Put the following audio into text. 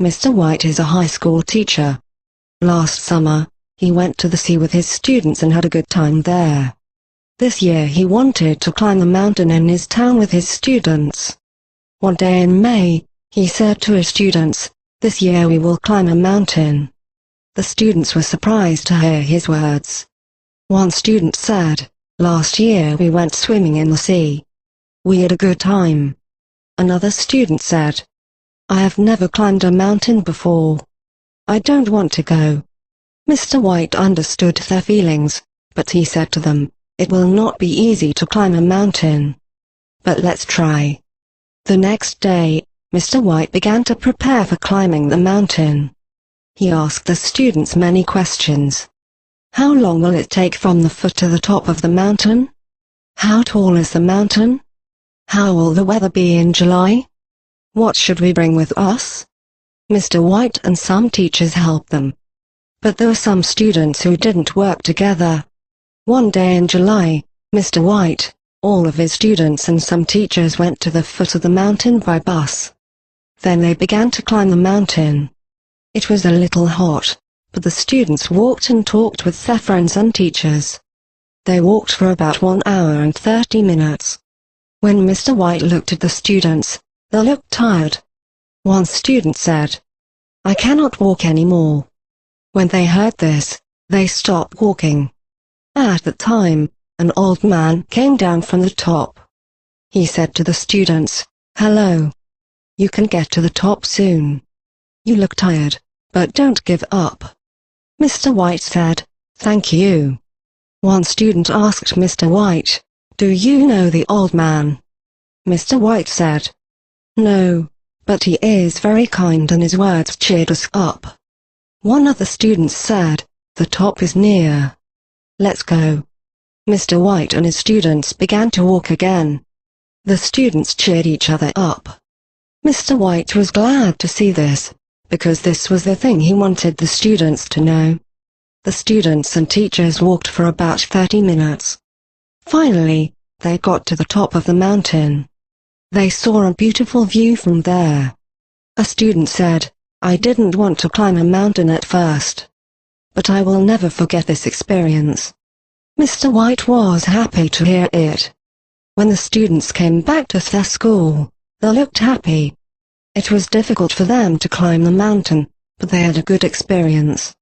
Mr. White is a high school teacher. Last summer, he went to the sea with his students and had a good time there. This year he wanted to climb a mountain in his town with his students. One day in May, he said to his students, "This year we will climb a mountain." The students were surprised to hear his words. One student said, "Last year we went swimming in the sea. We had a good time." Another student said, "I have never climbed a mountain before. I don't want to go." Mr. White understood their feelings, but he said to them, "It will not be easy to climb a mountain. But let's try." The next day, Mr. White began to prepare for climbing the mountain. He asked the students many questions. How long will it take from the foot to the top of the mountain? How tall is the mountain? How will the weather be in July? What should we bring with us? Mr. White and some teachers helped them. But there were some students who didn't work together. One day in July, Mr. White, all of his students and some teachers went to the foot of the mountain by bus. Then they began to climb the mountain. It was a little hot, but the students walked and talked with their friends and teachers. They walked for about 1 hour and 30 minutes. When Mr. White looked at the students, they looked tired. One student said, "I cannot walk anymore." When they heard this, they stopped walking. At that time, an old man came down from the top. He said to the students, "Hello. You can get to the top soon. You look tired, but don't give up." Mr. White said, "Thank you." One student asked Mr. White, "Do you know the old man?" Mr. White said, "No, but he is very kind and his words cheered us up." One of the students said, "The top is near. Let's go." Mr. White and his students began to walk again. The students cheered each other up. Mr. White was glad to see this, because this was the thing he wanted the students to know. The students and teachers walked for about 30 minutes. Finally, they got to the top of the mountain. They saw a beautiful view from there. A student said, "I didn't want to climb a mountain at first. But I will never forget this experience." Mr. White was happy to hear it. When the students came back to their school, they looked happy. It was difficult for them to climb the mountain, but they had a good experience.